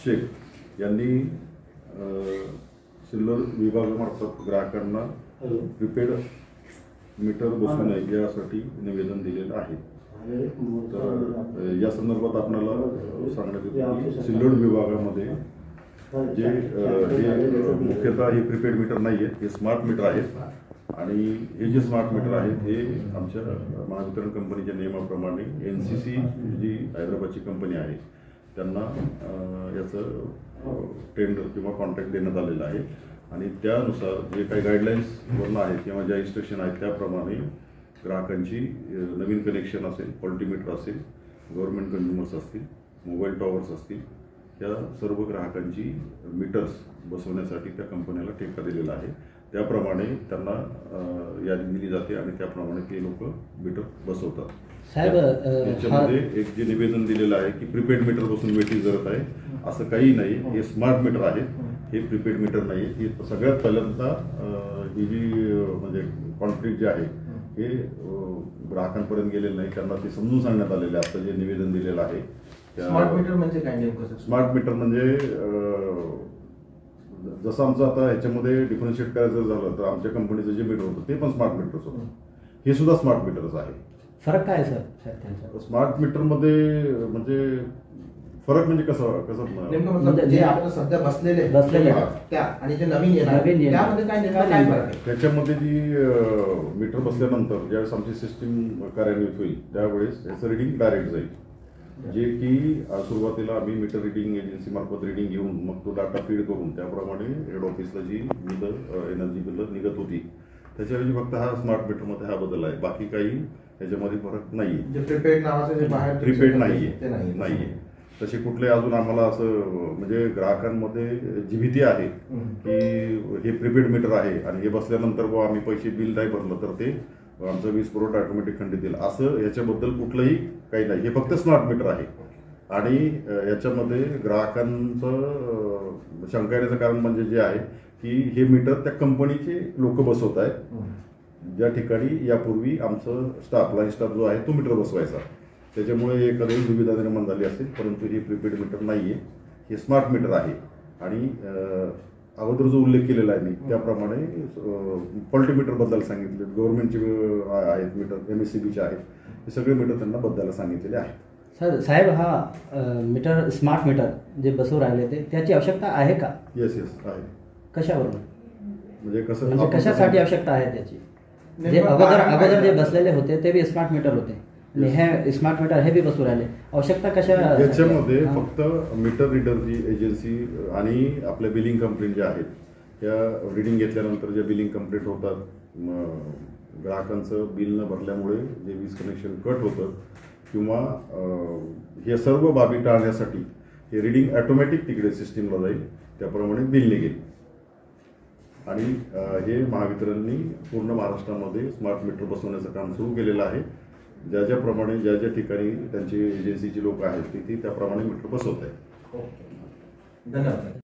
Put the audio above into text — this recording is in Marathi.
शेख यांनी सिल्लोड विभागामार्फत ग्राहकांना प्रीपेड मीटर बसवू नये यासाठी निवेदन दिलेलं आहे। तर या संदर्भात आपल्याला सांगण्यात येतं की सिल्लोड विभागामध्ये जे मुख्यतः हे प्रीपेड मीटर नाही आहेत, हे स्मार्ट मीटर आहेत आणि हे जे स्मार्ट मीटर आहेत हे आमच्या महावितरण कंपनीच्या नियमाप्रमाणे NCC जी हैदराबादची कंपनी आहे त्यांना याचं टेंडर किंवा कॉन्ट्रॅक्ट देण्यात आलेलं आहे आणि त्यानुसार जे काही गाईडलाईन्सवरून आहेत किंवा ज्या इन्स्ट्रक्शन आहेत त्याप्रमाणे ग्राहकांची नवीन कनेक्शन असेल, पॉलिटीमीटर असेल, गव्हर्नमेंट कंझ्युमर्स असतील, मोबाईल टॉवर्स असतील, या सर्व ग्राहकांची मीटर्स बसवण्यासाठी त्या कंपन्याला ठेका दिलेला आहे। त्याप्रमाणे त्यांना यादी दिली जाते आणि त्याप्रमाणे ते लोक मीटर बसवतात। साहेब, याच्यामध्ये एक जे निवेदन दिलेलं आहे की प्रीपेड मीटर बसून वेटिंग जरत आहे, असं काही नाही। हे स्मार्ट मीटर आहे, हे प्रीपेड मीटर नाही आहे। ही सगळ्यात पहिल्यांदा ही जी म्हणजे कॉन्फ्लिक्ट जे आहे हे ग्राहकांपर्यंत गेलेलं नाही, त्यांना ते समजून सांगण्यात आलेलं आहे। आता जे निवेदन दिलेलं आहे स्मार्ट मीटर म्हणजे काय नेमकं? स्मार्ट मीटर म्हणजे जसं आमचं आता ह्याच्यामध्ये डिफरन्शिएट करायचं झालं तर आमच्या कंपनीचं जे मीटर होतं ते पण स्मार्ट मीटरच होतं, हे सुद्धा स्मार्ट मीटरच आहे। फरक काय सर? स्मार्ट मीटरमध्ये म्हणजे फरक म्हणजे कसं नेमकं मतलब जे आपण सध्या बसलेले त्या आणि जे नवीन येणार त्यामध्ये काय नेमकं काय फरक आहे? त्याच्यामध्ये जी मीटर बसल्यानंतर ज्यावेळेस आमची सिस्टीम कार्यान्वित होईल त्यावेळेस याचं रिडिंग डायरेक्ट जाईल, जे की सुरुवातीला आम्ही मीटर रिडिंग एजन्सी मार्फत रिडिंग घेऊन मग तो डाटा फीड करून त्याप्रमाणे हेड ऑफिसला जी एनर्जी बिल निघत होती त्याच्याऐवजी फक्त हा स्मार्ट मीटरमध्ये हा बदल आहे, बाकी काही त्याच्यामध्ये फरक नाहीये। प्रीपेड नावाचं जे बाहेर प्रीपेड नाहीये तसे कुठले अजून आम्हाला असं म्हणजे ग्राहकांमध्ये जी भीती आहे की हे प्रीपेड मीटर आहे आणि हे बसल्यानंतर आम्ही पैसे बिल नाही भरलं तर ते आमचा वीज पुरवठा ऑटोमॅटिक खंडित येईल, असं याच्याबद्दल कुठलंही काही नाही। हे फक्त स्मार्ट मीटर आहे आणि याच्यामध्ये ग्राहकांचं शंका येण्याचं कारण म्हणजे जे आहे की हे मीटर त्या कंपनीचे लोक बसवत आहेत, ज्या ठिकाणी यापूर्वी आमचं लाईन स्टाफ जो आहे तो मीटर बसवायचा, त्याच्यामुळे एखादी दुविधा निर्माण झाली असेल। परंतु हे प्रीपेड मीटर नाहीये, हे स्मार्ट मीटर आहे आणि अगोदर जो उल्लेख केलेला आहे मी त्याप्रमाणे पॉलिटीमीटर बद्दल सांगितले, गव्हर्नमेंटचे आहेत मीटर, MSCBचे आहेत, हे सगळे मीटर त्यांना बदलायला सांगितलेले आहेत। साहेब, हा मीटर स्मार्ट मीटर जे बसवून राहिले ते त्याची आवश्यकता आहे का? येस आहे। कशावरून म्हणजे कसं म्हणजे कशासाठी आवश्यकता आहे त्याची? जे अगोदर जे बसलेले होते ते बी स्मार्ट मीटर होते आणि हे स्मार्ट मीटर हे बी बसवून राहिले, आवश्यकता कशा? याच्यामध्ये फक्त मीटर रीडरची एजन्सी आणि आपल्या बिलिंग कंपनी ज्या आहेत त्या रिडिंग घेतल्यानंतर ज्या बिलिंग कंप्लीट होतात, ग्राहकांचं बिल न भरल्यामुळे जे वीज कनेक्शन कट होतं किंवा हे सर्व बाबी टाळण्यासाठी हे रिडिंग ऑटोमॅटिक तिकडे सिस्टीमला जाईल, त्याप्रमाणे बिल निघेल आणि हे महावितरणनी पूर्ण महाराष्ट्रामध्ये स्मार्ट मीटर बसवण्याचं काम सुरू केलेलं आहे। ज्याप्रमाणे ज्या ठिकाणी त्यांची एजन्सीची लोक आहेत तिथे त्याप्रमाणे मीटर बसवत आहेत। धन्यवाद।